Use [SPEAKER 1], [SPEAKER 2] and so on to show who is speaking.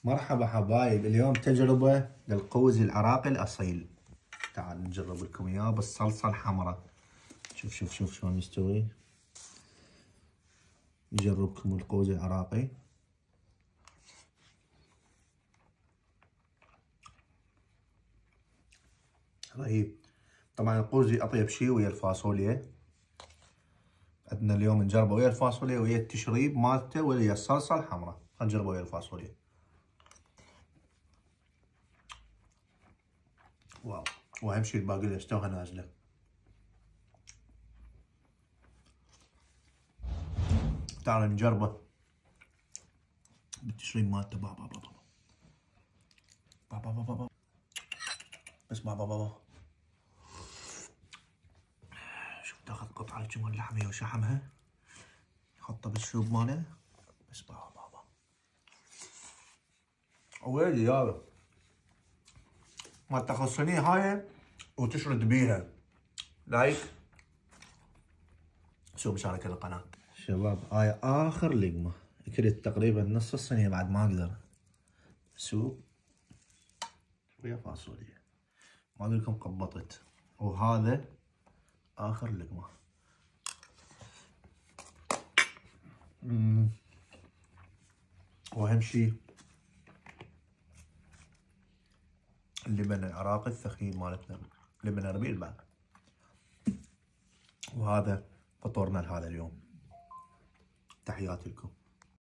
[SPEAKER 1] مرحبا حبايب، اليوم تجربة للقوز العراقي الأصيل. تعال نجرب لكم إياه بالصلصة الحمراء. شوف شوف شوف شلون يستوي. نجربكم القوز العراقي. رهيب. طبعا القوز أطيب شي ويا الفاصوليا. عندنا اليوم نجربه ويا الفاصوليا ويا التشريب مالته ويا الصلصة الحمراء. خلينا نجربه ويا الفاصوليا. واو، واهم شي الباقية استوها نازلة. تعال نجربه بالتشريب مالته. بابا بابا بابا بابا بابا بس بابا بابا. شوف تاخذ قطعة جمال لحمية وشحمها، حطها بالشوب ماله. بس بابا بابا ويلي يابا، ما تاخذ صينية هاي وتشرد بيها. لايك شوف مشاركة القناة. شباب هاي آخر لقمة، اكلت تقريبا نص الصينية بعد ما اقدر. سوب ويا فاصوليا، ما اقول لكم قبطت. وهذا آخر لقمة. واهم شي اللبن العراقي الثخين مالتنا، لبن اربيل بعد. وهذا فطورنا لهذا اليوم. تحياتي لكم.